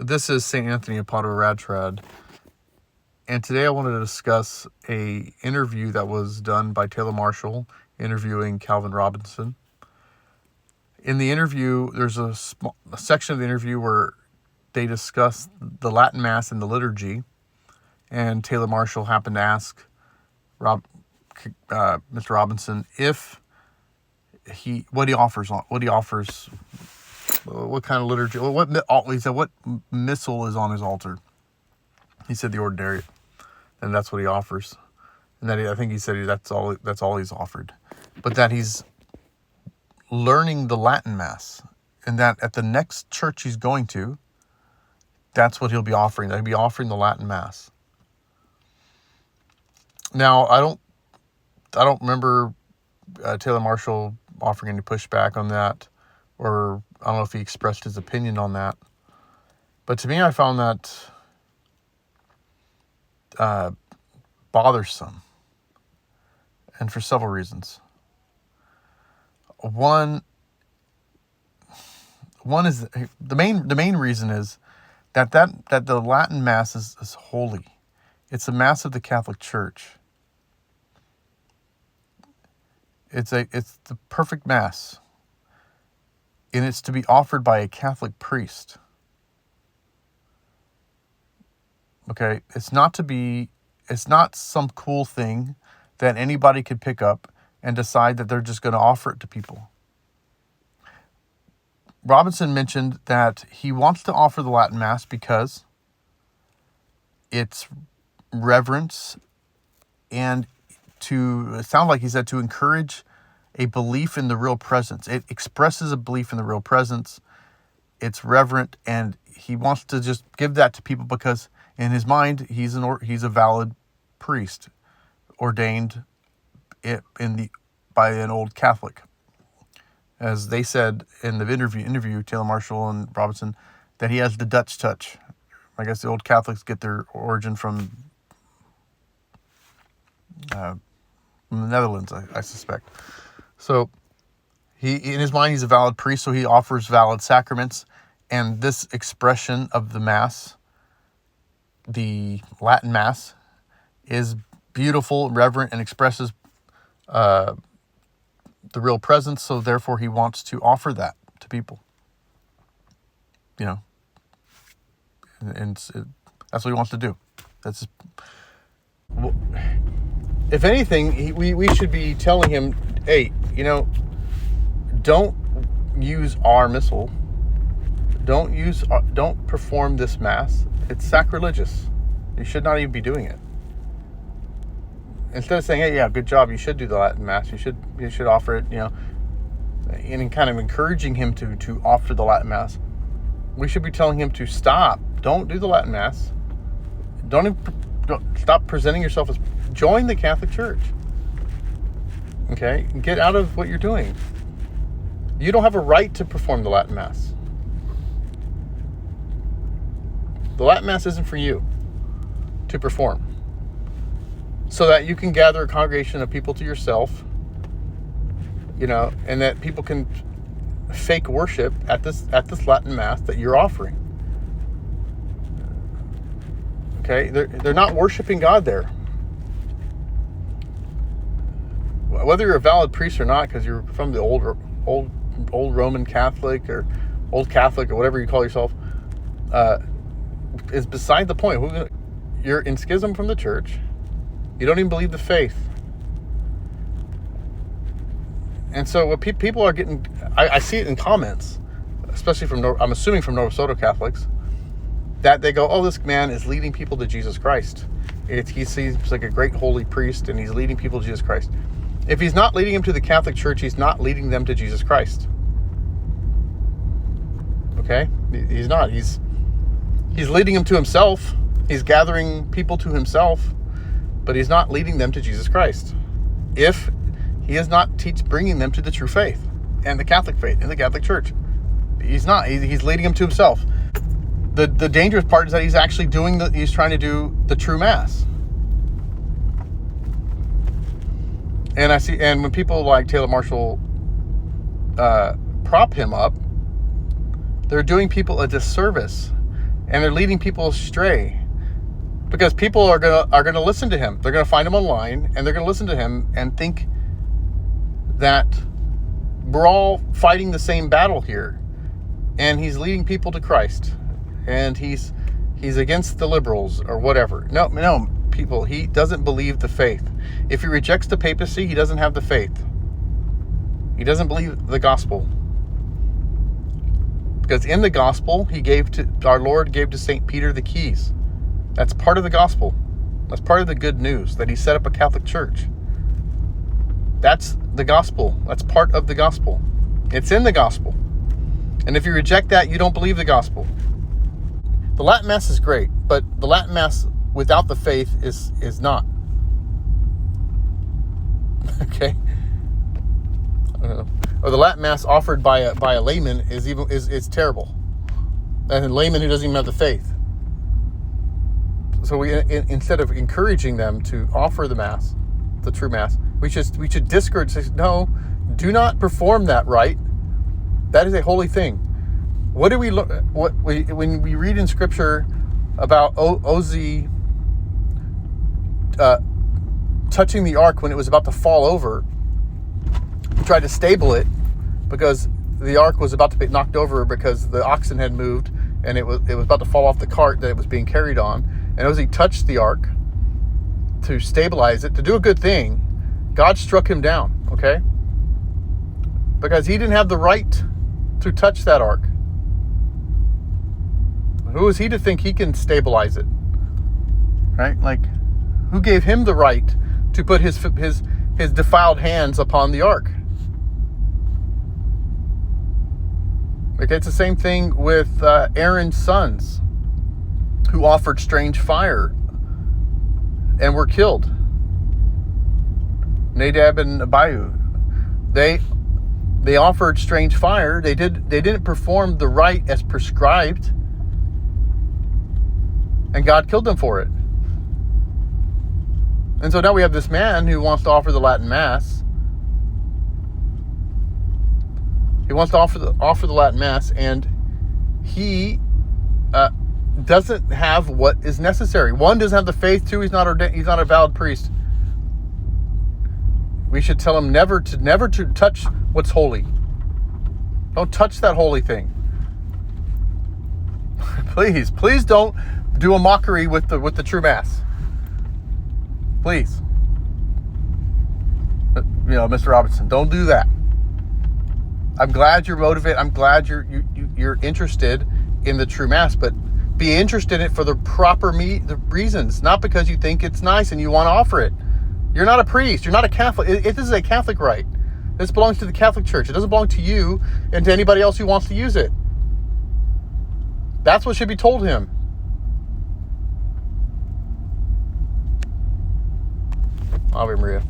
This is St. Anthony of Padua Radtrad, and today I wanted to discuss a interview that was done by Taylor Marshall interviewing Calvin Robinson. In the interview, there's a section of the interview where they discuss the Latin Mass and the liturgy, and Taylor Marshall happened to ask Mr. Robinson what he offers, what kind of liturgy, he said, what missal is on his altar? He said the ordinariate, and that's what he offers. And that I think he said that's all he's offered, but that he's learning the Latin Mass, and that at the next church he's going to, that's what he'll be offering. That he'll be offering the Latin Mass. Now, I don't remember Taylor Marshall offering any pushback on that, or I don't know if he expressed his opinion on that. But to me, I found that bothersome, and for several reasons. One is the main reason is that the Latin Mass is holy. It's a Mass of the Catholic Church. It's the perfect Mass, and it's to be offered by a Catholic priest. Okay, it's not some cool thing that anybody could pick up and decide that they're just going to offer it to people. Robinson mentioned that he wants to offer the Latin Mass because it's reverence, and it sounded like he said to encourage a belief in the real presence. It expresses a belief in the real presence. It's reverent, and he wants to just give that to people because in his mind he's a valid priest, ordained by an old Catholic. As they said in the interview, Taylor Marshall and Robinson, that he has the Dutch touch. I guess the old Catholics get their origin from the Netherlands, I suspect. So in his mind, he's a valid priest, so he offers valid sacraments. And this expression of the Mass, the Latin Mass, is beautiful, reverent, and expresses the real presence. So therefore, he wants to offer that to people. And that's what he wants to do. If anything, we should be telling him, hey, don't use our missal. Don't perform this Mass. It's sacrilegious. You should not even be doing it. Instead of saying, hey, yeah, good job, you should do the Latin Mass. You should offer it, and kind of encouraging him to offer the Latin Mass. We should be telling him to stop. Don't do the Latin Mass. Don't stop presenting yourself as. Join the Catholic Church. Okay? Get out of what you're doing. You don't have a right to perform the Latin Mass. The Latin Mass isn't for you to perform. So that you can gather a congregation of people to yourself, and that people can fake worship at this Latin Mass that you're offering. Okay? They're not worshiping God there. Whether you're a valid priest or not, because you're from the old Roman Catholic or old Catholic or whatever you call yourself, is beside the point. You're in schism from the church. You don't even believe the faith. And so what people are getting, I see it in comments, especially I'm assuming from Nova Soto Catholics, that they go, oh, this man is leading people to Jesus Christ. He seems like a great holy priest, and he's leading people to Jesus Christ. If he's not leading them to the Catholic Church, he's not leading them to Jesus Christ. Okay? He's not. He's leading them to himself. He's gathering people to himself, but he's not leading them to Jesus Christ. If he is not bringing them to the true faith and the Catholic faith and the Catholic Church, he's not. He's leading them to himself. The dangerous part is that he's actually he's trying to do the true Mass. And when people like Taylor Marshall prop him up, they're doing people a disservice And they're leading people astray. Because people are gonna listen to him. They're gonna find him online, and they're gonna listen to him and think that we're all fighting the same battle here, and he's leading people to Christ, and he's against the liberals or whatever. No, people, he doesn't believe the faith. If he rejects the papacy, he doesn't have the faith. He doesn't believe the gospel. Because in the gospel, our Lord gave to St. Peter the keys. That's part of the gospel. That's part of the good news, that he set up a Catholic Church. That's the gospel. That's part of the gospel. It's in the gospel. And if you reject that, you don't believe the gospel. The Latin Mass is great, but the Latin Mass without the faith is not. Okay? Or the Latin Mass offered by a layman is terrible. And a layman who doesn't even have the faith. So we, instead of encouraging them to offer the Mass, the true Mass, we should discourage. Say, no, do not perform that rite. That is a holy thing. What do we look? When we read in Scripture about Ozzy touching the ark when it was about to fall over, he tried to stable it because the ark was about to be knocked over because the oxen had moved and it was about to fall off the cart that it was being carried on. And Ozzy touched the ark to stabilize it, to do a good thing. God struck him down, okay? Because he didn't have the right to touch that ark. Who is he to think he can stabilize it? Right? Like, who gave him the right to put his defiled hands upon the ark? Okay, it's the same thing with Aaron's sons, who offered strange fire and were killed. Nadab and Abihu. They offered strange fire. They didn't perform the rite as prescribed, and God killed them for it. And so now we have this man who wants to offer the Latin Mass. He wants to offer the Latin Mass, and he doesn't have what is necessary. One, doesn't have the faith. Two, he's not a valid priest. We should tell him never to touch what's holy. Don't touch that holy thing. Please don't do a mockery with the true Mass. Please. Mr. Robinson, don't do that. I'm glad you're motivated. I'm glad you're interested in the true Mass, but be interested in it for the proper the reasons, not because you think it's nice and you want to offer it. You're not a priest. You're not a Catholic. This is a Catholic rite. This belongs to the Catholic Church. It doesn't belong to you and to anybody else who wants to use it. That's what should be told him. Ave Maria.